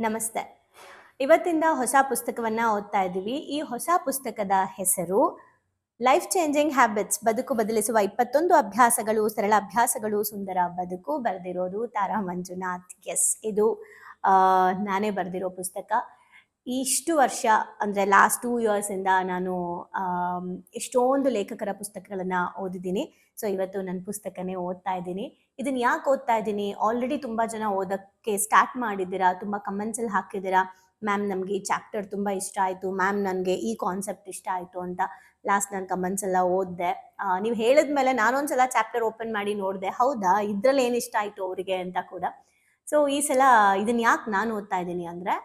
ನಮಸ್ತೆ. ಇವತ್ತಿಂದ ಹೊಸ ಪುಸ್ತಕವನ್ನ ಓದ್ತಾ ಇದ್ದೀವಿ. ಈ ಹೊಸ ಪುಸ್ತಕದ ಹೆಸರು ಲೈಫ್ ಚೇಂಜಿಂಗ್ ಹ್ಯಾಬಿಟ್ಸ್, ಬದುಕು ಬದಲಿಸುವ 21 ಅಭ್ಯಾಸಗಳು, ಸರಳ ಅಭ್ಯಾಸಗಳು, ಸುಂದರ ಬದುಕು. ಬರೆದಿರೋದು ತಾರಾ ಮಂಜುನಾಥ್. ಇದು ನಾನೇ ಬರೆದಿರೋ ಪುಸ್ತಕ. ಇಷ್ಟು ವರ್ಷ ಅಂದರೆ ಲಾಸ್ಟ್ 2 ಇಯರ್ಸಿಂದ ನಾನು ಎಷ್ಟೊಂದು ಲೇಖಕರ ಪುಸ್ತಕಗಳನ್ನು ಓದಿದ್ದೀನಿ. ಸೊ ಇವತ್ತು ನನ್ನ ಪುಸ್ತಕನೇ ಓದ್ತಾ ಇದ್ದೀನಿ. ಇದನ್ನು ಯಾಕೆ ಓದ್ತಾ ಇದ್ದೀನಿ? ಆಲ್ರೆಡಿ ತುಂಬ ಜನ ಓದೋಕ್ಕೆ ಸ್ಟಾರ್ಟ್ ಮಾಡಿದ್ದೀರಾ, ತುಂಬ ಕಮೆಂಟ್ಸಲ್ಲಿ ಹಾಕಿದ್ದೀರಾ, ಮ್ಯಾಮ್ ನಮಗೆ ಈ ಚಾಪ್ಟರ್ ತುಂಬ ಇಷ್ಟ ಆಯಿತು, ಮ್ಯಾಮ್ ನನಗೆ ಈ ಕಾನ್ಸೆಪ್ಟ್ ಇಷ್ಟ ಆಯಿತು ಅಂತ. ಲಾಸ್ಟ್ ನಾನು ಕಮೆಂಟ್ಸ್ ಎಲ್ಲ ಓದಿದೆ. ನೀವು ಹೇಳಿದ್ಮೇಲೆ ನಾನೊಂದ್ಸಲ ಚಾಪ್ಟರ್ ಓಪನ್ ಮಾಡಿ ನೋಡಿದೆ, ಹೌದಾ ಇದ್ರಲ್ಲಿ ಏನು ಇಷ್ಟ ಆಯಿತು ಅವರಿಗೆ ಅಂತ ಕೂಡ. ಸೊ ಈ ಸಲ ಇದನ್ನು ಯಾಕೆ ನಾನು ಓದ್ತಾ ಇದ್ದೀನಿ ಅಂದರೆ,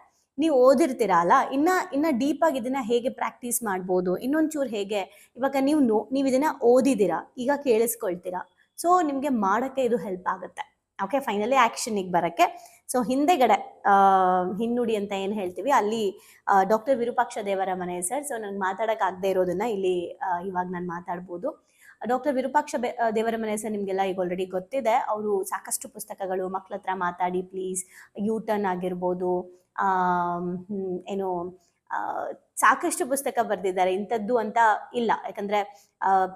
ನೀವು ಓದಿರ್ತೀರಾ ಅಲ್ಲ, ಇನ್ನ ಡೀಪಾಗಿ ಇದನ್ನ ಹೇಗೆ ಪ್ರಾಕ್ಟೀಸ್ ಮಾಡ್ಬೋದು, ಇನ್ನೊಂಚೂರು ಹೇಗೆ, ಇವಾಗ ನೀವು ಇದನ್ನ ಓದಿದ್ದೀರಾ, ಈಗ ಕೇಳಿಸ್ಕೊಳ್ತೀರಾ, ಸೊ ನಿಮಗೆ ಮಾಡೋಕ್ಕೆ ಇದು ಹೆಲ್ಪ್ ಆಗುತ್ತೆ. ಓಕೆ, ಫೈನಲಿ ಆ್ಯಕ್ಷನಿಗೆ ಬರೋಕ್ಕೆ. ಸೊ ಹಿಂದೆಗಡೆ ಹಿನ್ನುಡಿ ಅಂತ ಏನು ಹೇಳ್ತೀವಿ, ಅಲ್ಲಿ doctor Virupaksha Devaramane sir. So ನನಗೆ ಮಾತಾಡೋಕ್ಕಾಗದೇ ಇರೋದನ್ನ ಇಲ್ಲಿ ಇವಾಗ ನಾನು ಮಾತಾಡ್ಬೋದು. ಡಾಕ್ಟರ್ ವಿರೂಪಾಕ್ಷ ದೇವರಮನೆ ಸರ್ ನಿಮಗೆಲ್ಲ ಈಗ ಆಲ್ರೆಡಿ ಗೊತ್ತಿದೆ. ಅವರು ಸಾಕಷ್ಟು ಪುಸ್ತಕಗಳು, ಮಕ್ಕಳ ಹತ್ರ ಮಾತಾಡಿ ಪ್ಲೀಸ್, ಯೂಟರ್ನ್ ಆಗಿರ್ಬೋದು, ಏನು ಸಾಕಷ್ಟು ಪುಸ್ತಕ ಬರೆದಿದ್ದಾರೆ. ಇಂಥದ್ದು ಅಂತ ಇಲ್ಲ, ಯಾಕಂದರೆ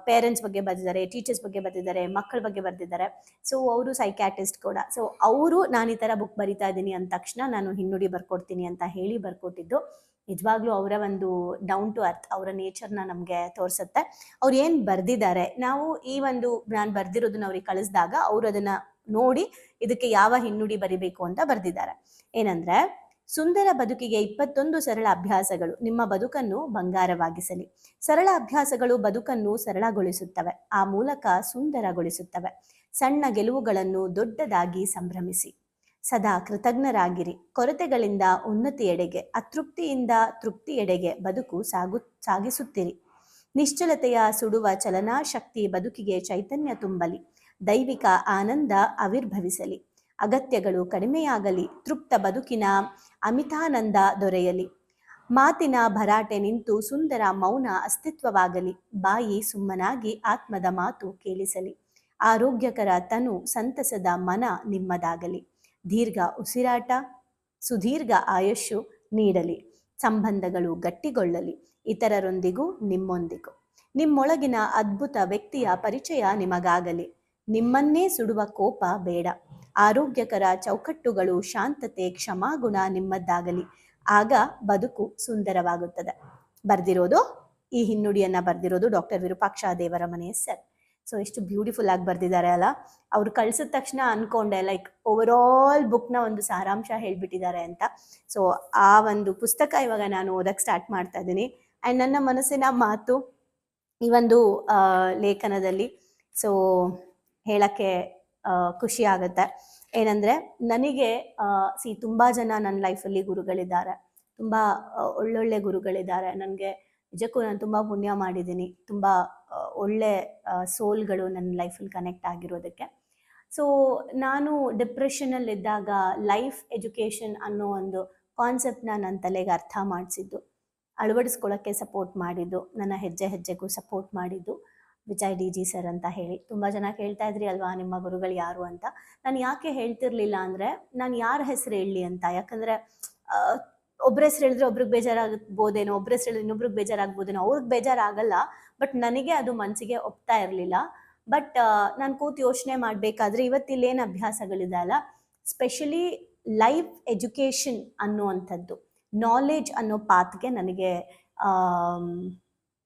ಪೇರೆಂಟ್ಸ್ ಬಗ್ಗೆ ಬರೆದಿದ್ದಾರೆ, ಟೀಚರ್ಸ್ ಬಗ್ಗೆ ಬರೆದಿದ್ದಾರೆ, ಮಕ್ಕಳ ಬಗ್ಗೆ ಬರೆದಿದ್ದಾರೆ. ಸೊ ಅವರು ಸೈಕ್ಯಾಟಿಸ್ಟ್ ಕೂಡ. ಸೊ ಅವರು ನಾನು ಈ ಥರ ಬುಕ್ ಬರಿತಾ ಇದ್ದೀನಿ ಅಂದ ತಕ್ಷಣ ನಾನು ಹಿನ್ನುಡಿ ಬರ್ಕೊಡ್ತೀನಿ ಅಂತ ಹೇಳಿ ಬರ್ಕೊಟ್ಟಿದ್ದು. ನಿಜವಾಗ್ಲೂ ಅವರ ಒಂದು ಡೌನ್ ಟು ಅರ್ತ್, ಅವರ ನೇಚರ್ನ ನಮಗೆ ತೋರಿಸುತ್ತೆ. ಅವ್ರು ಏನು ಬರೆದಿದ್ದಾರೆ, ನಾವು ಈ ಒಂದು ನಾನು ಬರೆದಿರೋದನ್ನ ಅವ್ರಿಗೆ ಕಳಿಸಿದಾಗ ಅವರು ಅದನ್ನು ನೋಡಿ ಇದಕ್ಕೆ ಯಾವ ಹಿನ್ನುಡಿ ಬರಿಬೇಕು ಅಂತ ಬರೆದಿದ್ದಾರೆ. ಏನಂದರೆ, ಸುಂದರ ಬದುಕಿಗೆ 21 ಸರಳ ಅಭ್ಯಾಸಗಳು ನಿಮ್ಮ ಬದುಕನ್ನು ಬಂಗಾರವಾಗಿಸಲಿ. ಸರಳ ಅಭ್ಯಾಸಗಳು ಬದುಕನ್ನು ಸರಳಗೊಳಿಸುತ್ತವೆ, ಆ ಮೂಲಕ ಸುಂದರಗೊಳಿಸುತ್ತವೆ. ಸಣ್ಣ ಗೆಲುವುಗಳನ್ನು ದೊಡ್ಡದಾಗಿ ಸಂಭ್ರಮಿಸಿ. ಸದಾ ಕೃತಜ್ಞರಾಗಿರಿ. ಕೊರತೆಗಳಿಂದ ಉನ್ನತಿಯೆಡೆಗೆ, ಅತೃಪ್ತಿಯಿಂದ ತೃಪ್ತಿಯೆಡೆಗೆ ಬದುಕು ಸಾಗಿಸುತ್ತಿರಿ. ನಿಶ್ಚಲತೆಯ ಸುಡುವ ಚಲನಾ ಶಕ್ತಿ ಬದುಕಿಗೆ ಚೈತನ್ಯ ತುಂಬಲಿ. ದೈವಿಕ ಆನಂದ ಆವಿರ್ಭವಿಸಲಿ. ಅಗತ್ಯಗಳು ಕಡಿಮೆಯಾಗಲಿ. ತೃಪ್ತ ಬದುಕಿನ ಅಮಿತಾನಂದ ದೊರೆಯಲಿ. ಮಾತಿನ ಭರಾಟೆ ನಿಂತು ಸುಂದರ ಮೌನ ಅಸ್ತಿತ್ವವಾಗಲಿ. ಬಾಯಿ ಸುಮ್ಮನಾಗಿ ಆತ್ಮದ ಮಾತು ಕೇಳಿಸಲಿ. ಆರೋಗ್ಯಕರ ತನು, ಸಂತಸದ ಮನ ನಿಮ್ಮದಾಗಲಿ. ದೀರ್ಘ ಉಸಿರಾಟ, ಸುದೀರ್ಘ ಆಯುಷ್ಯು ನೀಡಲಿ. ಸಂಬಂಧಗಳು ಗಟ್ಟಿಗೊಳ್ಳಲಿ, ಇತರರೊಂದಿಗೂ ನಿಮ್ಮೊಂದಿಗೂ. ನಿಮ್ಮೊಳಗಿನ ಅದ್ಭುತ ವ್ಯಕ್ತಿಯ ಪರಿಚಯ ನಿಮಗಾಗಲಿ. ನಿಮ್ಮನ್ನೇ ಸುಡುವ ಕೋಪ ಬೇಡ. ಆರೋಗ್ಯಕರ ಚೌಕಟ್ಟುಗಳು, ಶಾಂತತೆ, ಕ್ಷಮಾಗುಣ ನಿಮ್ಮದ್ದಾಗಲಿ. ಆಗ ಬದುಕು ಸುಂದರವಾಗುತ್ತದೆ. ಬರೆದಿರೋದು, ಈ ಹಿನ್ನುಡಿಯನ್ನು ಬರೆದಿರೋದು doctor Virupaksha Devaramane sir. So ಎಷ್ಟು ಬ್ಯೂಟಿಫುಲ್ ಆಗಿ ಬರೆದಿದ್ದಾರೆ ಅಲ್ಲ. ಅವ್ರು ಕಳಿಸಿದ ತಕ್ಷಣ ಅನ್ಕೊಂಡೆ ಲೈಕ್ ಓವರ್ ಆಲ್ ಬುಕ್ನ ಒಂದು ಸಾರಾಂಶ ಹೇಳ್ಬಿಟ್ಟಿದ್ದಾರೆ ಅಂತ. ಸೊ ಆ ಒಂದು ಪುಸ್ತಕ ಇವಾಗ ನಾನು ಓದಕ್ಕೆ ಸ್ಟಾರ್ಟ್ ಮಾಡ್ತಾ ಇದ್ದೀನಿ. ಆ್ಯಂಡ್ ನನ್ನ ಮನಸ್ಸಿನ ಮಾತು ಈ ಒಂದು ಲೇಖನದಲ್ಲಿ ಸೊ ಹೇಳಕ್ಕೆ ಖುಷಿ ಆಗುತ್ತೆ. ಏನಂದರೆ, ನನಗೆ ತುಂಬ ಜನ ನನ್ನ ಲೈಫಲ್ಲಿ ಗುರುಗಳಿದ್ದಾರೆ, ತುಂಬ ಒಳ್ಳೊಳ್ಳೆ ಗುರುಗಳಿದ್ದಾರೆ. ನನಗೆ ನಿಜಕ್ಕೂ ನಾನು ತುಂಬ ಪುಣ್ಯ ಮಾಡಿದ್ದೀನಿ, ತುಂಬ ಒಳ್ಳೆ ಸೋಲ್ಗಳು ನನ್ನ ಲೈಫಲ್ಲಿ ಕನೆಕ್ಟ್ ಆಗಿರೋದಕ್ಕೆ. ಸೊ ನಾನು ಡಿಪ್ರೆಷನಲ್ಲಿದ್ದಾಗ ಲೈಫ್ ಎಜುಕೇಷನ್ ಅನ್ನೋ ಒಂದು ಕಾನ್ಸೆಪ್ಟನ್ನ ನನ್ನ ತಲೆಗೆ ಅರ್ಥ ಮಾಡಿಸಿದ್ದು, ಅಳವಡಿಸ್ಕೊಳ್ಳೋಕ್ಕೆ ಸಪೋರ್ಟ್ ಮಾಡಿದ್ದು, ನನ್ನ ಹೆಜ್ಜೆ ಹೆಜ್ಜೆಗೂ ಸಪೋರ್ಟ್ ಮಾಡಿದ್ದು ವಿಜಯ್ ಡಿ ಜಿ ಸರ್ ಅಂತ ಹೇಳಿ. ತುಂಬ ಜನ ಕೇಳ್ತಾ ಇದ್ರಿ ಅಲ್ವಾ ನಿಮ್ಮ ಗುರುಗಳು ಯಾರು ಅಂತ. ನಾನು ಯಾಕೆ ಹೇಳ್ತಿರ್ಲಿಲ್ಲ ಅಂದರೆ, ನಾನು ಯಾರ ಹೆಸರು ಹೇಳಲಿ ಅಂತ. ಯಾಕಂದರೆ ಒಬ್ಬರ ಹೆಸರು ಹೇಳಿದ್ರೆ ಒಬ್ರಿಗೆ ಬೇಜಾರಾಗ್ಬೋದೇನೋ, ಒಬ್ಬರ ಹೆಸರು ಹೇಳಿದ್ರೆ ಇನ್ನೊಬ್ರಿಗೆ ಬೇಜಾರಾಗ್ಬೋದೇನೋ. ಅವ್ರಿಗೆ ಬೇಜಾರಾಗಲ್ಲ, ಬಟ್ ನನಗೆ ಅದು ಮನಸ್ಸಿಗೆ ಒಪ್ತಾ ಇರಲಿಲ್ಲ. ಬಟ್ ನಾನು ಕೂತು ಯೋಚನೆ ಮಾಡಬೇಕಾದ್ರೆ ಇವತ್ತಿಲ್ಲೇನು ಅಭ್ಯಾಸಗಳಿದೆ ಅಲ್ಲ, ಸ್ಪೆಷಲಿ ಲೈಫ್ ಎಜುಕೇಷನ್ ಅನ್ನುವಂಥದ್ದು, ನಾಲೆಜ್ ಅನ್ನೋ ಪಾತ್ಗೆ ನನಗೆ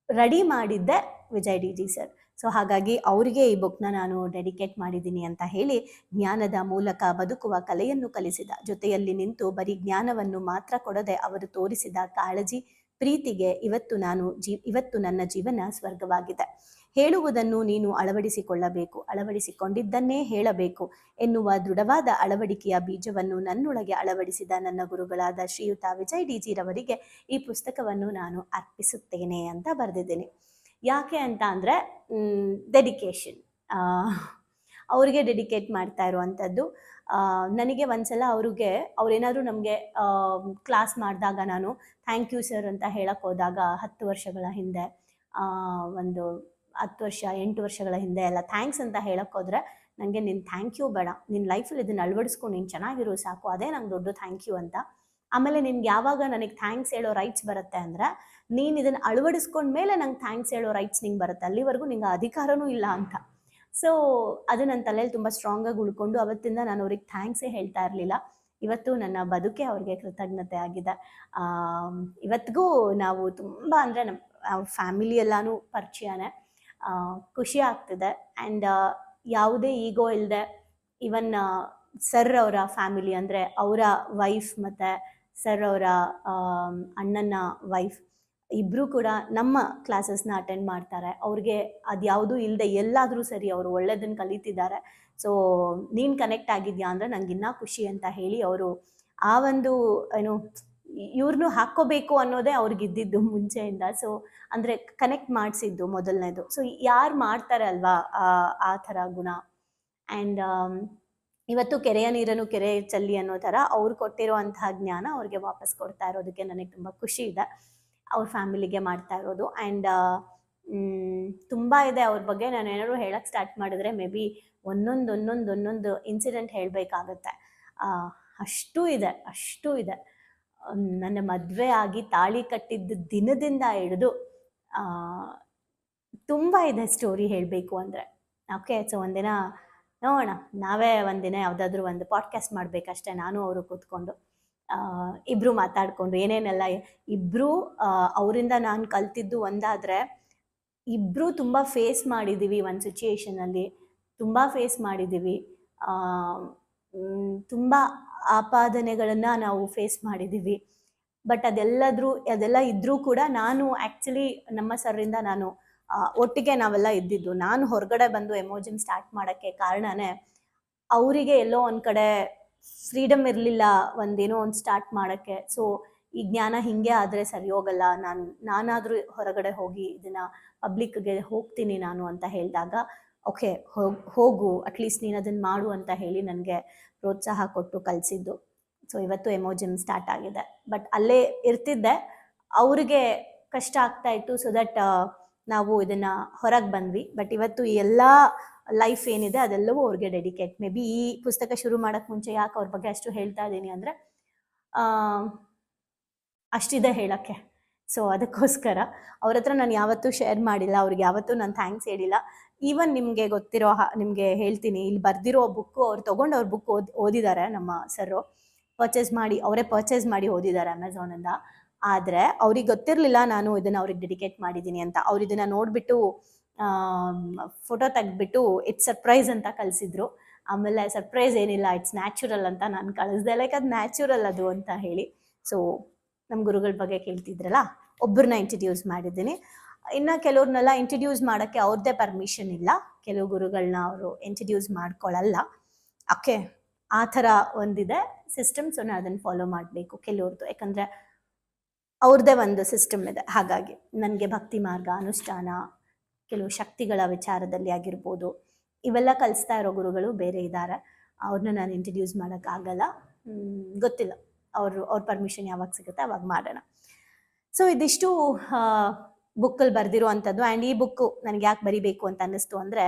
ರೆಡಿ ಮಾಡಿದ್ದೆ Vijay D G sir. So ಹಾಗಾಗಿ ಅವರಿಗೆ ಈ ಬುಕ್ನ ನಾನು ಡೆಡಿಕೇಟ್ ಮಾಡಿದ್ದೀನಿ ಅಂತ ಹೇಳಿ, ಜ್ಞಾನದ ಮೂಲಕ ಬದುಕುವ ಕಲೆಯನ್ನು ಕಲಿಸಿದ, ಜೊತೆಯಲ್ಲಿ ನಿಂತು ಬರೀ ಜ್ಞಾನವನ್ನು ಮಾತ್ರ ಕೊಡದೆ ಅವರು ತೋರಿಸಿದ ಕಾಳಜಿ, ಪ್ರೀತಿಗೆ ಇವತ್ತು ನನ್ನ ಜೀವನ ಸ್ವರ್ಗವಾಗಿದೆ. ಹೇಳುವುದನ್ನು ನೀನು ಅಳವಡಿಸಿಕೊಳ್ಳಬೇಕು, ಅಳವಡಿಸಿಕೊಂಡಿದ್ದನ್ನೇ ಹೇಳಬೇಕು ಎನ್ನುವ ದೃಢವಾದ ಅಳವಡಿಕೆಯ ಬೀಜವನ್ನು ನನ್ನೊಳಗೆ ಅಳವಡಿಸಿದ ನನ್ನ ಗುರುಗಳಾದ ಶ್ರೀಯುತ ವಿಜಯ್ ಡಿ ಜಿ ರವರಿಗೆ ಈ ಪುಸ್ತಕವನ್ನು ನಾನು ಅರ್ಪಿಸುತ್ತೇನೆ ಅಂತ ಬರೆದಿದ್ದೀನಿ. ಯಾಕೆ ಅಂತ ಅಂದರೆ, ಡೆಡಿಕೇಶನ್, ಅವರಿಗೆ ಡೆಡಿಕೇಟ್ ಮಾಡ್ತಾ ಇರುವಂಥದ್ದು. ನನಗೆ ಒಂದ್ಸಲ ಅವ್ರೇನಾದರೂ ನಮಗೆ ಕ್ಲಾಸ್ ಮಾಡಿದಾಗ ನಾನು ಥ್ಯಾಂಕ್ ಯು ಸರ್ ಅಂತ ಹೇಳಕ್ಕೆ ಹೋದಾಗ 10 ವರ್ಷಗಳ ಹಿಂದೆ, ಒಂದು 10 ವರ್ಷ 8 ವರ್ಷಗಳ ಹಿಂದೆ ಎಲ್ಲ ಥ್ಯಾಂಕ್ಸ್ ಅಂತ ಹೇಳಕ್ಕೆ ಹೋದರೆ, ನನಗೆ ನಿನ್ನ ಥ್ಯಾಂಕ್ ಯು ಬೇಡ, ನಿನ್ನ ಲೈಫಲ್ಲಿ ಇದನ್ನು ಅಳವಡಿಸ್ಕೊಂಡು ನೀನು ಚೆನ್ನಾಗಿರೋ ಸಾಕು, ಅದೇ ನಂಗೆ ದೊಡ್ಡ ಥ್ಯಾಂಕ್ ಯು ಅಂತ. ಆಮೇಲೆ ನಿನ್ಗೆ ಯಾವಾಗ ನನಗೆ ಥ್ಯಾಂಕ್ಸ್ ಹೇಳೋ ರೈಟ್ಸ್ ಬರುತ್ತೆ ಅಂದರೆ ನೀನು ಇದನ್ನು ಅಳವಡಿಸ್ಕೊಂಡ್ಮೇಲೆ ನಂಗೆ ಥ್ಯಾಂಕ್ಸ್ ಹೇಳೋ ರೈಟ್ಸ್ ನಿಂಗೆ ಬರುತ್ತೆ, ಅಲ್ಲಿವರೆಗೂ ನಿಂಗೆ ಅಧಿಕಾರನೂ ಇಲ್ಲ ಅಂತ. ಸೊ ಅದು ನನ್ನ ತಲೆಯಲ್ಲಿ ತುಂಬ ಸ್ಟ್ರಾಂಗಾಗಿ ಉಳ್ಕೊಂಡು ಅವತ್ತಿಂದ ನಾನು ಅವ್ರಿಗೆ ಥ್ಯಾಂಕ್ಸೇ ಹೇಳ್ತಾ ಇರಲಿಲ್ಲ. ಇವತ್ತು ನನ್ನ ಬದುಕೆ ಅವ್ರಿಗೆ ಕೃತಜ್ಞತೆ ಆಗಿದೆ. ಇವತ್ತಿಗೂ ನಾವು ತುಂಬ ಅಂದರೆ ನಮ್ಮ ಫ್ಯಾಮಿಲಿ ಎಲ್ಲನೂ ಪರಿಚಯನೇ. ಖುಷಿ ಆಗ್ತಿದೆ. ಆ್ಯಂಡ್ ಯಾವುದೇ ಈಗೋ ಇಲ್ಲದೆ ಇವನ್ ಸರ್ ಅವರ ಫ್ಯಾಮಿಲಿ ಅಂದರೆ ಅವರ ವೈಫ್ ಮತ್ತು ಸರ್ ಅವರ ಅಣ್ಣನ ವೈಫ್ ಇಬ್ಬರೂ ಕೂಡ ನಮ್ಮ ಕ್ಲಾಸಸ್ನ ಅಟೆಂಡ್ ಮಾಡ್ತಾರೆ. ಅವ್ರಿಗೆ ಅದು ಯಾವುದೂ ಇಲ್ಲದೆ ಎಲ್ಲಾದರೂ ಸರಿ ಅವರು ಒಳ್ಳೆಯದನ್ನು ಕಲಿತಿದ್ದಾರೆ. ಸೊ ನೀನು ಕನೆಕ್ಟ್ ಆಗಿದ್ಯಾ ಅಂದರೆ ನಂಗೆ ಇನ್ನೂ ಖುಷಿ ಅಂತ ಹೇಳಿ ಅವರು ಆ ಒಂದು ಏನು ಇವ್ರನ್ನೂ ಹಾಕ್ಕೋಬೇಕು ಅನ್ನೋದೇ ಅವ್ರಿಗಿದ್ದಿದ್ದು ಮುಂಚೆಯಿಂದ. ಸೊ ಅಂದರೆ ಕನೆಕ್ಟ್ ಮಾಡಿಸಿದ್ದು ಮೊದಲನೇದು. ಸೊ ಯಾರು ಮಾಡ್ತಾರೆ ಅಲ್ವಾ ಆ ಥರ ಗುಣ. ಆ್ಯಂಡ್ ಇವತ್ತು ಕೆರೆಯ ನೀರನ್ನು ಕೆರೆ ಚೆಲ್ಲಿ ಅನ್ನೋ ಥರ ಅವ್ರು ಕೊಟ್ಟಿರೋವಂತಹ ಜ್ಞಾನ ಅವ್ರಿಗೆ ವಾಪಸ್ ಕೊಡ್ತಾ ಇರೋದಕ್ಕೆ ನನಗೆ ತುಂಬ ಖುಷಿ ಇದೆ. ಅವ್ರ ಫ್ಯಾಮಿಲಿಗೆ ಮಾಡ್ತಾ ಇರೋದು. ಆ್ಯಂಡ್ ತುಂಬ ಇದೆ ಅವ್ರ ಬಗ್ಗೆ. ನಾನು ಏನಾದ್ರು ಹೇಳಕ್ಕೆ ಸ್ಟಾರ್ಟ್ ಮಾಡಿದ್ರೆ ಮೇ ಬಿ ಒಂದೊಂದು ಇನ್ಸಿಡೆಂಟ್ ಹೇಳಬೇಕಾಗತ್ತೆ. ಅಷ್ಟು ಇದೆ. ನನ್ನ ಮದುವೆ ಆಗಿ ತಾಳಿ ಕಟ್ಟಿದ್ದ ದಿನದಿಂದ ಹಿಡಿದು ತುಂಬ ಇದೆ ಸ್ಟೋರಿ ಹೇಳಬೇಕು ಅಂದರೆ. ಓಕೆ, ಸೊ ಒಂದಿನ ನೋಡೋಣ, ನಾವೇ ಒಂದಿನ ಯಾವುದಾದ್ರೂ ಒಂದು ಪಾಡ್ಕಾಸ್ಟ್ ಮಾಡಬೇಕಷ್ಟೇ, ನಾನು ಅವರು ಕೂತ್ಕೊಂಡು ಇಬ್ಬರು ಮಾತಾಡಿಕೊಂಡು ಏನೇನೆಲ್ಲ ಇಬ್ಬರು ಅವರಿಂದ ನಾನು ಕಲ್ತಿದ್ದು ಒಂದಾದರೆ ಇಬ್ಬರು ತುಂಬ ಫೇಸ್ ಮಾಡಿದ್ದೀವಿ. ಒಂದು ಸಿಚುಯೇಷನಲ್ಲಿ ತುಂಬ ಫೇಸ್ ಮಾಡಿದ್ದೀವಿ. ತುಂಬ ಆಪಾದನೆಗಳನ್ನು ನಾವು ಫೇಸ್ ಮಾಡಿದ್ದೀವಿ. ಬಟ್ ಅದೆಲ್ಲ ಇದ್ದರೂ ಕೂಡ ನಾನು ಆ್ಯಕ್ಚುಲಿ ನಮ್ಮ ಸರ್ರಿಂದ ನಾನು ಒಟ್ಟಿಗೆ ನಾವೆಲ್ಲ ಇದ್ದಿದ್ದು. ನಾನು ಹೊರಗಡೆ ಬಂದು ಎಮೋಜಿಮ್ ಸ್ಟಾರ್ಟ್ ಮಾಡೋಕ್ಕೆ ಕಾರಣನೇ ಅವರಿಗೆ ಎಲ್ಲೋ ಒಂದು ಕಡೆ ಫ್ರೀಡಮ್ ಇರಲಿಲ್ಲ ಒಂದೇನೋ ಒಂದು ಸ್ಟಾರ್ಟ್ ಮಾಡೋಕ್ಕೆ. ಸೊ ಈ ಜ್ಞಾನ ಹೀಗೆ ಆದರೆ ಸರಿ ಹೋಗಲ್ಲ, ನಾನಾದರೂ ಹೊರಗಡೆ ಹೋಗಿ ಇದನ್ನು ಪಬ್ಲಿಕ್ಗೆ ಹೋಗ್ತೀನಿ ನಾನು ಅಂತ ಹೇಳಿದಾಗ ಓಕೆ ಹೋಗು, ಅಟ್ಲೀಸ್ಟ್ ನೀನು ಅದನ್ನು ಮಾಡು ಅಂತ ಹೇಳಿ ನನಗೆ ಪ್ರೋತ್ಸಾಹ ಕೊಟ್ಟು ಕಲಿಸಿದ್ದು. ಸೊ ಇವತ್ತು ಎಮೋಜಿಮ್ ಸ್ಟಾರ್ಟ್ ಆಗಿದೆ. ಬಟ್ ಅಲ್ಲೇ ಇರ್ತಿದ್ದೆ, ಅವರಿಗೆ ಕಷ್ಟ ಆಗ್ತಾಯಿತ್ತು. ಸೊ ದಟ್ ನಾವು ಇದನ್ನು ಹೊರಗೆ ಬಂದ್ವಿ. ಬಟ್ ಇವತ್ತು ಈ ಎಲ್ಲ ಲೈಫ್ ಏನಿದೆ ಅದೆಲ್ಲವೂ ಅವ್ರಿಗೆ ಡೆಡಿಕೇಟ್. ಮೇ ಬಿ ಈ ಪುಸ್ತಕ ಶುರು ಮಾಡೋಕ್ಕೆ ಮುಂಚೆ ಯಾಕೆ ಅವ್ರ ಬಗ್ಗೆ ಅಷ್ಟು ಹೇಳ್ತಾ ಇದ್ದೀನಿ ಅಂದರೆ ಅಷ್ಟಿದೆ ಹೇಳೋಕ್ಕೆ. ಸೊ ಅದಕ್ಕೋಸ್ಕರ ಅವ್ರ ಹತ್ರ ನಾನು ಯಾವತ್ತೂ ಶೇರ್ ಮಾಡಿಲ್ಲ, ಅವ್ರಿಗೆ ಯಾವತ್ತೂ ನಾನು ಥ್ಯಾಂಕ್ಸ್ ಹೇಳಿಲ್ಲ. ಈವನ್ ನಿಮಗೆ ಗೊತ್ತಿರೋ ನಿಮಗೆ ಹೇಳ್ತೀನಿ, ಇಲ್ಲಿ ಬರೆದಿರೋ ಬುಕ್ಕು ಅವ್ರು ತೊಗೊಂಡು ಅವ್ರ ಬುಕ್ ಓದಿದ್ದಾರೆ ನಮ್ಮ ಸರು. ಅವರೇ ಪರ್ಚೇಸ್ ಮಾಡಿ ಓದಿದ್ದಾರೆ ಅಮೆಝಾನಿಂದ. ಆದರೆ ಅವ್ರಿಗೆ ಗೊತ್ತಿರಲಿಲ್ಲ ನಾನು ಇದನ್ನು ಅವ್ರಿಗೆ ಡೆಡಿಕೇಟ್ ಮಾಡಿದ್ದೀನಿ ಅಂತ. ಅವ್ರು ಇದನ್ನು ನೋಡಿಬಿಟ್ಟು ಫೋಟೋ ತೆಗೆದ್ಬಿಟ್ಟು ಇಟ್ಸ್ ಸರ್ಪ್ರೈಸ್ ಅಂತ ಕಳಿಸಿದ್ರು. ಆಮೇಲೆ ಸರ್ಪ್ರೈಸ್ ಏನಿಲ್ಲ, ಇಟ್ಸ್ ನ್ಯಾಚುರಲ್ ಅಂತ ನಾನು ಕಳಿಸ್ದೆ. ಲೈಕ್ ಅದು ನ್ಯಾಚುರಲ್ ಅದು ಅಂತ ಹೇಳಿ. ಸೊ ನಮ್ಮ ಗುರುಗಳ ಬಗ್ಗೆ ಕೇಳ್ತಿದ್ರಲ್ಲ, ಒಬ್ಬರನ್ನ ಇಂಟ್ರಡ್ಯೂಸ್ ಮಾಡಿದ್ದೀನಿ. ಇನ್ನು ಕೆಲವ್ರನ್ನೆಲ್ಲ ಇಂಟ್ರಡ್ಯೂಸ್ ಮಾಡೋಕ್ಕೆ ಅವ್ರದ್ದೇ ಪರ್ಮಿಷನ್ ಇಲ್ಲ. ಕೆಲವು ಗುರುಗಳನ್ನ ಅವರು ಇಂಟ್ರಡ್ಯೂಸ್ ಮಾಡ್ಕೊಳ್ಳಲ್ಲ. ಓಕೆ, ಆ ಥರ ಒಂದಿದೆ ಸಿಸ್ಟಮ್. ಸೊ ನಾನು ಅದನ್ನು ಫಾಲೋ ಮಾಡಬೇಕು ಕೆಲವ್ರದ್ದು, ಯಾಕಂದರೆ ಅವ್ರದ್ದೇ ಒಂದು ಸಿಸ್ಟಮ್ ಇದೆ. ಹಾಗಾಗಿ ನನಗೆ ಭಕ್ತಿ ಮಾರ್ಗ, ಅನುಷ್ಠಾನ, ಕೆಲವು ಶಕ್ತಿಗಳ ವಿಚಾರದಲ್ಲಿ ಆಗಿರ್ಬೋದು, ಇವೆಲ್ಲ ಕಲಿಸ್ತಾ ಇರೋ ಗುರುಗಳು ಬೇರೆ ಇದ್ದಾರೆ. ಅವ್ರನ್ನ ನಾನು ಇಂಟ್ರಡ್ಯೂಸ್ ಮಾಡೋಕ್ಕಾಗಲ್ಲ. ಗೊತ್ತಿಲ್ಲ, ಅವ್ರ ಪರ್ಮಿಷನ್ ಯಾವಾಗ ಸಿಗುತ್ತೆ ಅವಾಗ ಮಾಡೋಣ. ಸೊ ಇದಿಷ್ಟು ಬುಕ್ಕಲ್ಲಿ ಬರೆದಿರುವಂಥದ್ದು. ಆ್ಯಂಡ್ ಈ ಬುಕ್ಕು ನನಗೆ ಯಾಕೆ ಬರಿಬೇಕು ಅಂತ ಅನ್ನಿಸ್ತು ಅಂದರೆ,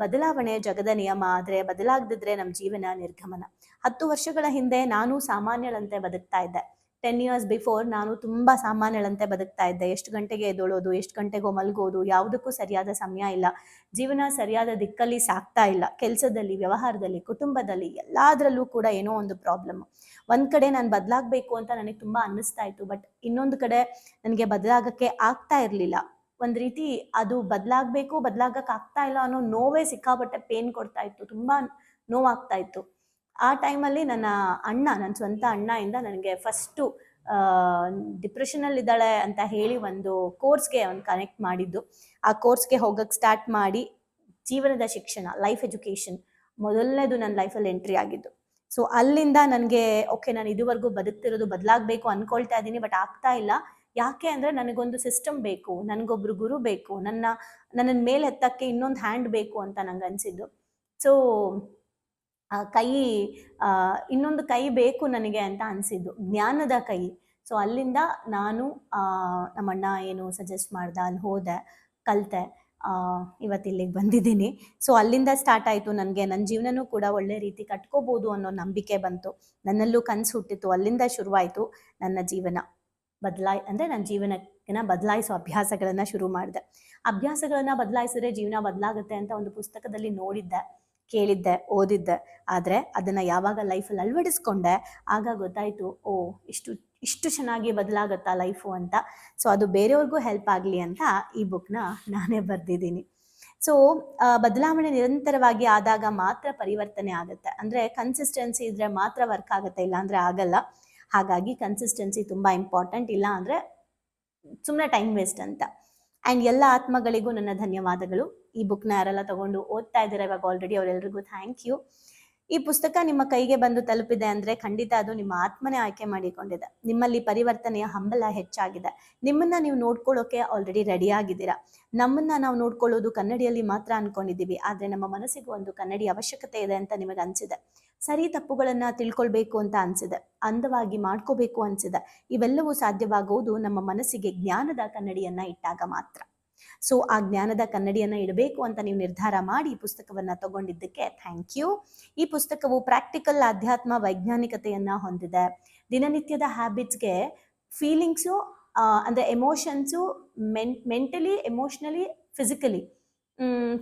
ಬದಲಾವಣೆ ಜಗದ ನಿಯಮ, ಆದರೆ ಬದಲಾಗದಿದ್ರೆ ನಮ್ಮ ಜೀವನ ನಿರ್ಗಮನ. 10 ವರ್ಷಗಳ ಹಿಂದೆ ನಾನು ಸಾಮಾನ್ಯಳಂತೆ ಬದುಕ್ತಾ ಇದ್ದೆ. 10 years ಬಿಫೋರ್ ನಾನು ತುಂಬ ಸಾಮಾನ್ಯಳಂತೆ ಬದುಕ್ತಾ ಇದ್ದೆ. ಎಷ್ಟು ಗಂಟೆಗೆ ಎದ್ದೇಳೋದು, ಎಷ್ಟು ಗಂಟೆಗೋ ಮಲಗೋದು, ಯಾವುದಕ್ಕೂ ಸರಿಯಾದ ಸಮಯ ಇಲ್ಲ. ಜೀವನ ಸರಿಯಾದ ದಿಕ್ಕಲ್ಲಿ ಸಾಗ್ತಾ ಇಲ್ಲ. ಕೆಲಸದಲ್ಲಿ, ವ್ಯವಹಾರದಲ್ಲಿ, ಕುಟುಂಬದಲ್ಲಿ ಎಲ್ಲದರಲ್ಲೂ ಕೂಡ ಏನೋ ಒಂದು ಪ್ರಾಬ್ಲಮ್. ಒಂದು ಕಡೆ ನಾನು ಬದಲಾಗಬೇಕು ಅಂತ ನನಗೆ ತುಂಬ ಅನ್ನಿಸ್ತಾ ಇತ್ತು. ಬಟ್ ಇನ್ನೊಂದು ಕಡೆ ನನಗೆ ಬದಲಾಗಕ್ಕೆ ಆಗ್ತಾ ಇರಲಿಲ್ಲ. ಒಂದು ರೀತಿ ಅದು ಬದಲಾಗಕ್ಕೆ ಆಗ್ತಾ ಇಲ್ಲ ಅನ್ನೋ ನೋವೇ ಸಿಕ್ಕಾಪಟ್ಟೆ ಪೇನ್ ಕೊಡ್ತಾ ಇತ್ತು, ತುಂಬ ನೋವಾಗ್ತಾ ಇತ್ತು. ಆ ಟೈಮಲ್ಲಿ ನನ್ನ ಸ್ವಂತ ಅಣ್ಣಯಿಂದ ನನಗೆ ಫಸ್ಟು ಡಿಪ್ರೆಷನಲ್ಲಿದ್ದಾಳೆ ಅಂತ ಹೇಳಿ ಒಂದು ಕೋರ್ಸ್ಗೆ ಅವ್ನು ಕನೆಕ್ಟ್ ಮಾಡಿದ್ದು. ಆ ಕೋರ್ಸ್ಗೆ ಹೋಗೋಕ್ಕೆ ಸ್ಟಾರ್ಟ್ ಮಾಡಿ ಜೀವನದ ಶಿಕ್ಷಣ, ಲೈಫ್ ಎಜುಕೇಷನ್ ಮೊದಲನೇದು ನನ್ನ ಲೈಫಲ್ಲಿ ಎಂಟ್ರಿ ಆಗಿದ್ದು. ಸೊ ಅಲ್ಲಿಂದ ನನಗೆ ಓಕೆ, ನಾನು ಇದುವರೆಗೂ ಬದುಕ್ತಿರೋದು ಬದಲಾಗಬೇಕು ಅಂದ್ಕೊಳ್ತಾ ಇದ್ದೀನಿ, ಬಟ್ ಆಗ್ತಾ ಇಲ್ಲ. ಯಾಕೆ ಅಂದರೆ ನನಗೊಂದು ಸಿಸ್ಟಮ್ ಬೇಕು, ನನಗೊಬ್ರು ಗುರು ಬೇಕು, ನನ್ನನ್ನು ಮೇಲೆ ಎತ್ತಕ್ಕೆ ಇನ್ನೊಂದು ಹ್ಯಾಂಡ್ ಬೇಕು ಅಂತ ನಂಗೆ ಅನಿಸಿದ್ದು. ಸೊ ಇನ್ನೊಂದು ಕೈ ಬೇಕು ನನಗೆ ಅಂತ ಅನಿಸಿದ್ದು, ಜ್ಞಾನದ ಕೈ. ಸೊ ಅಲ್ಲಿಂದ ನಾನು ನಮ್ಮಣ್ಣ ಏನು ಸಜೆಸ್ಟ್ ಮಾಡ್ದೆ, ಅಲ್ಲಿ ಹೋದೆ, ಕಲಿತೆ. ಇವತ್ತು ಇಲ್ಲಿಗೆ ಬಂದಿದ್ದೀನಿ. ಸೊ ಅಲ್ಲಿಂದ ಸ್ಟಾರ್ಟ್ ಆಯಿತು ನನಗೆ ನನ್ನ ಜೀವನನೂ ಕೂಡ ಒಳ್ಳೆ ರೀತಿ ಕಟ್ಕೋಬೋದು ಅನ್ನೋ ನಂಬಿಕೆ ಬಂತು. ನನ್ನಲ್ಲೂ ಕನಸು ಹುಟ್ಟಿತು. ಅಲ್ಲಿಂದ ಶುರುವಾಯಿತು ನನ್ನ ಜೀವನ ಅಂದರೆ ನನ್ನ ಜೀವನಕ್ಕೆ ಬದಲಾಯಿಸೋ ಅಭ್ಯಾಸಗಳನ್ನು ಶುರು ಮಾಡಿದೆ. ಅಭ್ಯಾಸಗಳನ್ನು ಬದಲಾಯಿಸಿದ್ರೆ ಜೀವನ ಬದಲಾಗುತ್ತೆ ಅಂತ ಒಂದು ಪುಸ್ತಕದಲ್ಲಿ ನೋಡಿದ್ದೆ, ಕೇಳಿದ್ದೆ, ಓದಿದ್ದೆ. ಆದರೆ ಅದನ್ನು ಯಾವಾಗ ಲೈಫಲ್ಲಿ ಅಳವಡಿಸ್ಕೊಂಡೆ ಆಗ ಗೊತ್ತಾಯಿತು, ಓ ಇಷ್ಟು ಚೆನ್ನಾಗಿ ಬದಲಾಗುತ್ತಾ ಲೈಫು ಅಂತ. ಸೊ ಅದು ಬೇರೆಯವ್ರಿಗೂ ಹೆಲ್ಪ್ ಆಗಲಿ ಅಂತ ಈ ಬುಕ್ನ ನಾನೇ ಬರೆದಿದ್ದೀನಿ. ಸೊ ಬದಲಾವಣೆ ನಿರಂತರವಾಗಿ ಆದಾಗ ಮಾತ್ರ ಪರಿವರ್ತನೆ ಆಗುತ್ತೆ. ಅಂದರೆ ಕನ್ಸಿಸ್ಟೆನ್ಸಿ ಇದ್ದರೆ ಮಾತ್ರ ವರ್ಕ್ ಆಗುತ್ತೆ, ಇಲ್ಲಾಂದರೆ ಆಗಲ್ಲ. ಹಾಗಾಗಿ ಕನ್ಸಿಸ್ಟೆನ್ಸಿ ತುಂಬ ಇಂಪಾರ್ಟೆಂಟ್, ಇಲ್ಲ ಅಂದರೆ ಸುಮ್ಮನೆ ಟೈಮ್ ವೇಸ್ಟ್ ಅಂತ. ಆ್ಯಂಡ್ ಎಲ್ಲ ಆತ್ಮಗಳಿಗೂ ನನ್ನ ಧನ್ಯವಾದಗಳು. ಈ ಬುಕ್ನ ಯಾರೆಲ್ಲ ತಗೊಂಡು ಓದ್ತಾ ಇದ್ದಾರೆ ಇವಾಗ ಆಲ್ರೆಡಿ, ಅವರೆಲ್ಲರಿಗೂ ಥ್ಯಾಂಕ್ ಯು. ಈ ಪುಸ್ತಕ ನಿಮ್ಮ ಕೈಗೆ ಬಂದು ತಲುಪಿದೆ ಅಂದರೆ ಖಂಡಿತ ಅದು ನಿಮ್ಮ ಆತ್ಮನೇ ಆಯ್ಕೆ ಮಾಡಿಕೊಂಡಿದೆ. ನಿಮ್ಮಲ್ಲಿ ಪರಿವರ್ತನೆಯ ಹಂಬಲ ಹೆಚ್ಚಾಗಿದೆ. ನಿಮ್ಮನ್ನ ನೀವು ನೋಡ್ಕೊಳ್ಳೋಕೆ ಆಲ್ರೆಡಿ ರೆಡಿ ಆಗಿದ್ದೀರಾ. ನಮ್ಮನ್ನ ನಾವು ನೋಡ್ಕೊಳ್ಳೋದು ಕನ್ನಡಿಯಲ್ಲಿ ಮಾತ್ರ ಅನ್ಕೊಂಡಿದ್ದೀವಿ, ಆದರೆ ನಮ್ಮ ಮನಸ್ಸಿಗೂ ಒಂದು ಕನ್ನಡಿ ಅವಶ್ಯಕತೆ ಇದೆ ಅಂತ ನಿಮಗೆ ಅನಿಸಿದೆ. ಸರಿ ತಪ್ಪುಗಳನ್ನು ತಿಳ್ಕೊಳ್ಬೇಕು ಅಂತ ಅನಿಸಿದೆ, ಅಂದವಾಗಿ ಮಾಡ್ಕೋಬೇಕು ಅನಿಸಿದೆ. ಇವೆಲ್ಲವೂ ಸಾಧ್ಯವಾಗುವುದು ನಮ್ಮ ಮನಸ್ಸಿಗೆ ಜ್ಞಾನದ ಕನ್ನಡಿಯನ್ನು ಇಟ್ಟಾಗ ಮಾತ್ರ. ಸೊ ಆ ಜ್ಞಾನದ ಕನ್ನಡಿಯನ್ನು ಇಡಬೇಕು ಅಂತ ನೀವು ನಿರ್ಧಾರ ಮಾಡಿ ಈ ಪುಸ್ತಕವನ್ನು ತಗೊಂಡಿದ್ದಕ್ಕೆ ಥ್ಯಾಂಕ್ ಯು. ಈ ಪುಸ್ತಕವು ಪ್ರಾಕ್ಟಿಕಲ್ ಆಧ್ಯಾತ್ಮ ವೈಜ್ಞಾನಿಕತೆಯನ್ನು ಹೊಂದಿದೆ. ದಿನನಿತ್ಯದ ಹ್ಯಾಬಿಟ್ಸ್ಗೆ ಫೀಲಿಂಗ್ಸು ಅಂದರೆ emotions mentally, emotionally, physically,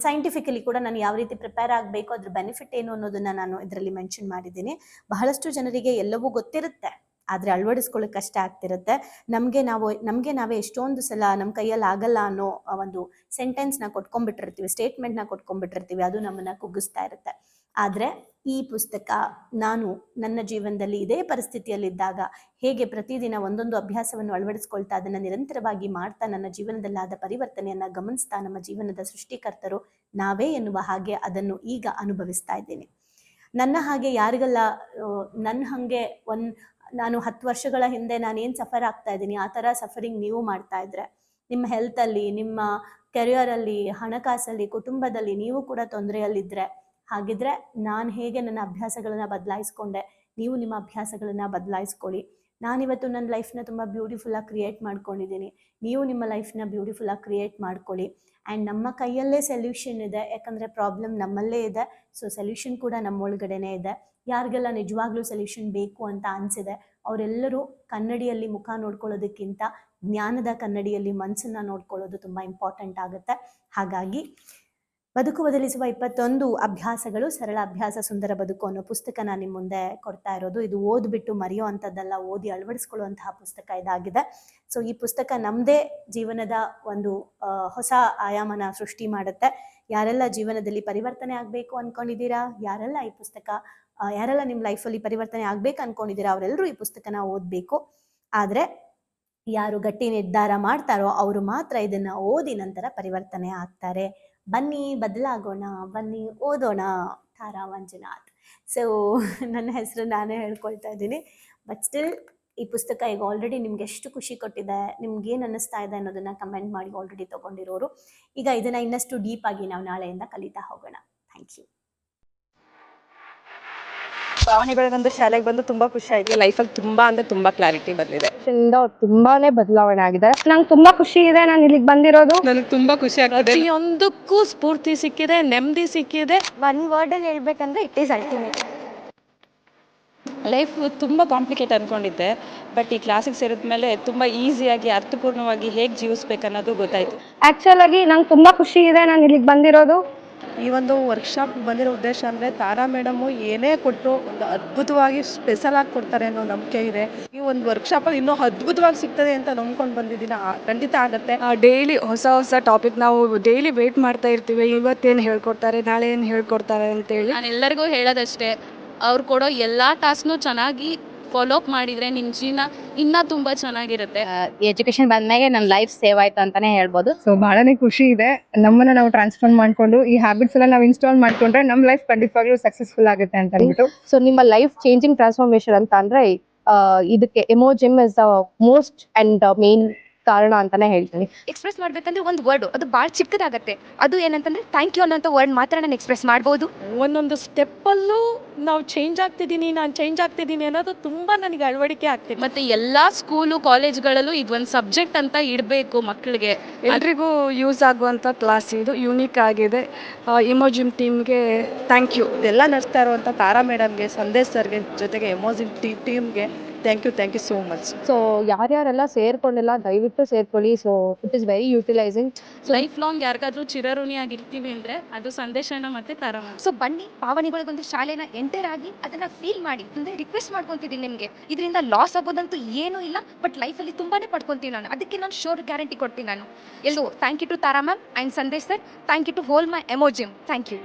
scientifically ಕೂಡ ನಾನು ಯಾವ ರೀತಿ ಪ್ರಿಪೇರ್ ಆಗಬೇಕು, ಅದ್ರ ಬೆನಿಫಿಟ್ ಏನು ಅನ್ನೋದನ್ನು ನಾನು ಇದರಲ್ಲಿ ಮೆನ್ಷನ್ ಮಾಡಿದ್ದೀನಿ. ಬಹಳಷ್ಟು ಜನರಿಗೆ ಎಲ್ಲವೂ ಗೊತ್ತಿರುತ್ತೆ, ಆದರೆ ಅಳವಡಿಸ್ಕೊಳ್ಳೋಕೆ ಕಷ್ಟ ಆಗ್ತಿರುತ್ತೆ. ನಮಗೆ ನಾವೇ ಎಷ್ಟೊಂದು ಸಲ ನಮ್ಮ ಕೈಯಲ್ಲಿ ಆಗಲ್ಲ ಅನ್ನೋ ಒಂದು ಸೆಂಟೆನ್ಸ್ನ ಕೊಟ್ಕೊಂಡ್ಬಿಟ್ಟಿರ್ತೀವಿ, ಸ್ಟೇಟ್ಮೆಂಟ್ನ ಕೊಟ್ಕೊಂಡ್ಬಿಟ್ಟಿರ್ತೀವಿ. ಅದು ನಮ್ಮನ್ನು ಕುಗ್ಗಿಸ್ತಾ ಇರುತ್ತೆ. ಆದರೆ ಈ ಪುಸ್ತಕ ನಾನು ನನ್ನ ಜೀವನದಲ್ಲಿ ಇದೇ ಪರಿಸ್ಥಿತಿಯಲ್ಲಿದ್ದಾಗ ಹೇಗೆ ಪ್ರತಿದಿನ ಒಂದೊಂದು ಅಭ್ಯಾಸವನ್ನು ಅಳವಡಿಸ್ಕೊಳ್ತಾ ಅದನ್ನು ನಿರಂತರವಾಗಿ ಮಾಡ್ತಾ ನನ್ನ ಜೀವನದಲ್ಲಾದ ಪರಿವರ್ತನೆಯನ್ನು ಗಮನಿಸ್ತಾ ನಮ್ಮ ಜೀವನದ ಸೃಷ್ಟಿಕರ್ತರು ನಾವೇ ಎನ್ನುವ ಹಾಗೆ ಅದನ್ನು ಈಗ ಅನುಭವಿಸ್ತಾ ಇದ್ದೀನಿ. ನನ್ನ ಹಾಗೆ ಯಾರಿಗೆಲ್ಲ ನನ್ನ ಹಾಗೆ ನಾನು 10 ವರ್ಷಗಳ ಹಿಂದೆ ನಾನೇನು ಸಫರ್ ಆಗ್ತಾ ಇದ್ದೀನಿ ಆ ಥರ ಸಫರಿಂಗ್ ನೀವು ಮಾಡ್ತಾ ಇದ್ರೆ, ನಿಮ್ಮ ಹೆಲ್ತಲ್ಲಿ, ನಿಮ್ಮ ಕೆರಿಯರಲ್ಲಿ, ಹಣಕಾಸಲ್ಲಿ, ಕುಟುಂಬದಲ್ಲಿ ನೀವು ಕೂಡ ತೊಂದರೆಯಲ್ಲಿದ್ದರೆ, ಹಾಗಿದ್ರೆ ನಾನು ಹೇಗೆ ನನ್ನ ಅಭ್ಯಾಸಗಳನ್ನು ಬದಲಾಯಿಸ್ಕೊಂಡೆ, ನೀವು ನಿಮ್ಮ ಅಭ್ಯಾಸಗಳನ್ನು ಬದಲಾಯಿಸ್ಕೊಳ್ಳಿ. ನಾನಿವತ್ತು ನನ್ನ ಲೈಫ್ನ ತುಂಬ ಬ್ಯೂಟಿಫುಲ್ಲಾಗಿ ಕ್ರಿಯೇಟ್ ಮಾಡ್ಕೊಂಡಿದ್ದೀನಿ, ನೀವು ನಿಮ್ಮ ಲೈಫ್ನ ಬ್ಯೂಟಿಫುಲ್ಲಾಗಿ ಕ್ರಿಯೇಟ್ ಮಾಡ್ಕೊಳ್ಳಿ. ಆ್ಯಂಡ್ ನಮ್ಮ ಕೈಯಲ್ಲೇ ಸೊಲ್ಯೂಷನ್ ಇದೆ, ಯಾಕಂದರೆ ಪ್ರಾಬ್ಲಮ್ ನಮ್ಮಲ್ಲೇ ಇದೆ. ಸೊ ಸೊಲ್ಯೂಷನ್ ಕೂಡ ನಮ್ಮೊಳಗಡೆನೇ ಇದೆ. ಯಾರಿಗೆಲ್ಲ ನಿಜವಾಗ್ಲೂ ಸೊಲ್ಯೂಷನ್ ಬೇಕು ಅಂತ ಅನಿಸಿದೆ ಅವರೆಲ್ಲರೂ ಕನ್ನಡಿಯಲ್ಲಿ ಮುಖ ನೋಡ್ಕೊಳ್ಳೋದಕ್ಕಿಂತ ಜ್ಞಾನದ ಕನ್ನಡಿಯಲ್ಲಿ ಮನಸ್ಸನ್ನು ನೋಡ್ಕೊಳ್ಳೋದು ತುಂಬ ಇಂಪಾರ್ಟೆಂಟ್ ಆಗುತ್ತೆ. ಹಾಗಾಗಿ ಬದುಕು ಬದಲಿಸುವ 21 ಅಭ್ಯಾಸಗಳು, ಸರಳ ಅಭ್ಯಾಸ ಸುಂದರ ಬದುಕು ಅನ್ನೋ ಪುಸ್ತಕ ನಾನು ನಿಮ್ಮ ಮುಂದೆ ಕೊಡ್ತಾ ಇರೋದು. ಇದು ಓದ್ಬಿಟ್ಟು ಮರೆಯೋ ಅಂಥದ್ದೆಲ್ಲ, ಓದಿ ಅಳವಡಿಸ್ಕೊಳ್ಳುವಂತಹ ಪುಸ್ತಕ ಇದಾಗಿದೆ. ಸೊ ಈ ಪುಸ್ತಕ ನಮ್ಮದೇ ಜೀವನದ ಒಂದು ಹೊಸ ಆಯಾಮನ ಸೃಷ್ಟಿ ಮಾಡುತ್ತೆ. ಯಾರೆಲ್ಲ ಜೀವನದಲ್ಲಿ ಪರಿವರ್ತನೆ ಆಗಬೇಕು ಅಂದ್ಕೊಂಡಿದ್ದೀರಾ, ಯಾರೆಲ್ಲ ನಿಮ್ಮ ಲೈಫಲ್ಲಿ ಪರಿವರ್ತನೆ ಆಗಬೇಕು ಅಂದ್ಕೊಂಡಿದ್ದೀರಾ, ಅವರೆಲ್ಲರೂ ಈ ಪುಸ್ತಕನ ಓದಬೇಕು. ಆದರೆ ಯಾರು ಗಟ್ಟಿ ನಿರ್ಧಾರ ಮಾಡ್ತಾರೋ ಅವರು ಮಾತ್ರ ಇದನ್ನು ಓದಿ ನಂತರ ಪರಿವರ್ತನೆ ಆಗ್ತಾರೆ. ಬನ್ನಿ ಬದಲಾಗೋಣ, ಬನ್ನಿ ಓದೋಣ. ತಾರಾ ಮಂಜುನಾಥ್. ಸೊ ನನ್ನ ಹೆಸರು ನಾನೇ ಹೇಳ್ಕೊಳ್ತಾ ಇದ್ದೀನಿ. ಬಟ್ ಸ್ಟಿಲ್ ಈ ಪುಸ್ತಕ ಈಗ ಆಲ್ರೆಡಿ ನಿಮ್ಗೆ ಎಷ್ಟು ಖುಷಿ ಕೊಟ್ಟಿದೆ, ನಿಮ್ಗೆ ಏನು ಅನ್ನಿಸ್ತಾ ಇದೆ ಅನ್ನೋದನ್ನು ಕಮೆಂಟ್ ಮಾಡಿ ಆಲ್ರೆಡಿ ತೊಗೊಂಡಿರೋರು. ಈಗ ಇದನ್ನು ಇನ್ನಷ್ಟು ಡೀಪಾಗಿ ನಾವು ನಾಳೆಯಿಂದ ಕಲಿತಾ ಹೋಗೋಣ. Thank you. ಭಾವನೆಗಳು ಬಂದು ಶಾಲೆಗೆ ಬಂದು ತುಂಬಾ ಖುಷಿ ಆಯ್ತು. ಲೈಫಲ್ಲಿ ತುಂಬಾ ಅಂದ್ರೆ ತುಂಬಾ ಕ್ಲಾರಿಟಿ ಬಂದಿದೆ. ತುಂಬಾನೇ ಬದಲಾವಣೆ ಆಗಿದೆ. ನಂಗೆ ತುಂಬಾ ಖುಷಿ ಇದೆ ನಾನು ಇಲ್ಲಿಗೆ ಬಂದಿರೋದು. ನನಗೆ ತುಂಬಾ ಖುಷಿ ಆಗ್ತದೆ. ಪ್ರತಿಯೊಂದಕ್ಕೂ ಸ್ಫೂರ್ತಿ ಸಿಕ್ಕಿದೆ, ನೆಮ್ಮದಿ ಸಿಕ್ಕಿದೆ. ಒನ್ ವರ್ಡ್ ಅಲ್ಲಿ ಹೇಳ್ಬೇಕಂದ್ರೆ ಇಟ್ ಈಸ್ ಅಲ್ಟಿಮೇಟ್. ಲೈಫ್ ತುಂಬ ಕಾಂಪ್ಲಿಕೇಟ್ ಅಂದ್ಕೊಂಡಿದ್ದೆ, ಬಟ್ ಈ ಕ್ಲಾಸಿಗೆ ಸೇರಿದ್ಮೇಲೆ ತುಂಬ ಈಸಿಯಾಗಿ ಅರ್ಥಪೂರ್ಣವಾಗಿ ಹೇಗೆ ಜೀವಿಸ್ಬೇಕು ಅನ್ನೋದು ಗೊತ್ತಾಯ್ತು. ಆಕ್ಚುಲ್ ಆಗಿ ನಂಗೆ ತುಂಬಾ ಖುಷಿ ಇದೆ ನಾನು ಇಲ್ಲಿಗೆ ಬಂದಿರೋದು. ಈ ಒಂದು ವರ್ಕ್ಶಾಪ್ ಬಂದಿರೋ ಉದ್ದೇಶ ಅಂದರೆ ತಾರಾ ಮೇಡಮು ಏನೇ ಕೊಟ್ಟರು ಒಂದು ಅದ್ಭುತವಾಗಿ ಸ್ಪೆಷಲ್ ಆಗಿ ಕೊಡ್ತಾರೆ ಅನ್ನೋ ನಂಬಿಕೆ ಇದೆ. ಈ ಒಂದು ವರ್ಕ್ಶಾಪಲ್ಲಿ ಇನ್ನೂ ಅದ್ಭುತವಾಗಿ ಸಿಗ್ತದೆ ಅಂತ ನಂಬ್ಕೊಂಡು ಬಂದಿದ್ದೀನಿ. ಖಂಡಿತ ಆಗುತ್ತೆ. ಡೈಲಿ ಹೊಸ ಟಾಪಿಕ್ ನಾವು ಡೈಲಿ ವೇಟ್ ಮಾಡ್ತಾ ಇರ್ತೀವಿ, ಇವತ್ತೇನು ಹೇಳ್ಕೊಡ್ತಾರೆ, ನಾಳೆ ಏನು ಹೇಳ್ಕೊಡ್ತಾರೆ ಅಂತೇಳಿ. ನಾನು ಎಲ್ಲರಿಗೂ ಹೇಳೋದಷ್ಟೇ, ಅವ್ರು ಕೊಡೋ ಎಲ್ಲ ಟಾಸ್ಕ್ನು ಚೆನ್ನಾಗಿ ಫಾಲೋ ಅಪ್ ಮಾಡಿದರೆ ನಿಮ್ಮ ಜೀವನ ಇನ್ನೂ ತುಂಬ ಚೆನ್ನಾಗಿರುತ್ತೆ. ಎಜುಕೇಶನ್ ಬಂದ್ಮೇಲೆ ನನ್ನ ಲೈಫ್ ಸೇವ್ ಆಯ್ತು ಅಂತಾನೆ ಹೇಳ್ಬೋದು. ಸೊ ಬಹಳನೇ ಖುಷಿ ಇದೆ. ನಮ್ಮನ್ನ ನಾವು ಟ್ರಾನ್ಸ್ಫಾರ್ಮ್ ಮಾಡ್ಕೊಂಡು ಈ ಹ್ಯಾಬಿಟ್ಸ್ ಎಲ್ಲ ನಾವು ಇನ್ಸ್ಟಾಲ್ ಮಾಡ್ಕೊಂಡ್ರೆ ನಮ್ಮ ಲೈಫ್ ಖಂಡಿತವಾಗ್ಲೂ ಸಕ್ಸಸ್ಫುಲ್ ಆಗುತ್ತೆ ಅಂತ ಅಂದ್ಬಿಟ್ಟು. ಸೊ ನಿಮ್ಮ ಲೈಫ್ ಚೇಂಜಿಂಗ್ ಟ್ರಾನ್ಸ್ಫಾರ್ಮೇಶನ್ ಅಂತ ಅಂದ್ರೆ ಇದಕ್ಕೆ emo gym is the most and main ಕಾರಣ ಅಂತಾನೆ ಹೇಳ್ತೀನಿ. ಎಕ್ಸ್ಪ್ರೆಸ್ ಮಾಡ್ಬೇಕಂದ್ರೆ ಒಂದು ವರ್ಡು ಅದು ಭಾಳ ಚಿಕ್ಕದಾಗತ್ತೆ. ಅದು ಏನಂತಂದ್ರೆ ಥ್ಯಾಂಕ್ ಯು ಅನ್ನೋಂಥ ವರ್ಡ್ ಮಾತ್ರ ನಾನು ಎಕ್ಸ್ಪ್ರೆಸ್ ಮಾಡ್ಬೋದು. ಒಂದೊಂದು ಸ್ಟೆಪ್ಪಲ್ಲೂ ನಾವು ಚೇಂಜ್ ಆಗ್ತಿದ್ದೀನಿ, ನಾನು ಚೇಂಜ್ ಆಗ್ತಿದ್ದೀನಿ ಅನ್ನೋದು ತುಂಬ ನನಗೆ ಅಳವಡಿಕೆ ಆಗ್ತಿದೆ. ಮತ್ತು ಎಲ್ಲ ಸ್ಕೂಲು ಕಾಲೇಜ್ಗಳಲ್ಲೂ ಇದೊಂದು ಸಬ್ಜೆಕ್ಟ್ ಅಂತ ಇಡಬೇಕು ಮಕ್ಕಳಿಗೆ. ಎಲ್ರಿಗೂ ಯೂಸ್ ಆಗುವಂಥ ಕ್ಲಾಸ್ ಇದು, ಯೂನಿಕ್ ಆಗಿದೆ. ಇಮೋಜಿಮ್ ಟೀಮ್ಗೆ ಥ್ಯಾಂಕ್ ಯು. ಇದೆಲ್ಲ ನಡೆಸ್ತಾ ಇರುವಂಥ ತಾರಾ ಮೇಡಮ್ಗೆ, ಸಂದೇಶ್ ಸರ್ಗೆ, ಜೊತೆಗೆ ಎಮೋಜಿನ್ ಟೀಮ್ಗೆ thank you so much. So ಯಾರ್ಯಾರೆಲ್ಲ ಸೇರ್ಕೊಂಡಿಲ್ಲ ದಯವಿಟ್ಟು ಸೇರ್ಕೊಳ್ಳಿ. So it is very utilizing. Life long ಯಾರಿಗಾದ್ರೂ ಚಿರಋಣಿಯಾಗಿರ್ತೀವಿ ಅಂದರೆ ಅದು ಸಂದೇಶನ ಮತ್ತು ತಾರಾ ಮ್ಯಾಮ್. ಸೊ ಬನ್ನಿ ಪಾವನಿಗಳಿಗೊಂದು ಶಾಲೆನ ಎಂಟರ್ ಆಗಿ ಅದನ್ನ ಫೀಲ್ ಮಾಡಿ. ಅಂದರೆ ರಿಕ್ವೆಸ್ಟ್ ಮಾಡ್ಕೊತಿದ್ದೀನಿ ನಿಮಗೆ, ಇದರಿಂದ ಲಾಸ್ ಆಗೋದಂತೂ ಏನೂ ಇಲ್ಲ, ಬಟ್ ಲೈಫಲ್ಲಿ ತುಂಬಾನೇ ಪಡ್ಕೊತೀನಿ ನಾನು. ಅದಕ್ಕೆ ನಾನು ಶೋರ್ ಗ್ಯಾರಂಟಿ ಕೊಡ್ತೀನಿ ನಾನು. ಎಲ್ಲೂ thank you to Tara ma'am and Sandesh sir. Thank you to whole my ಎಮೋಜಿಮ್. Thank you.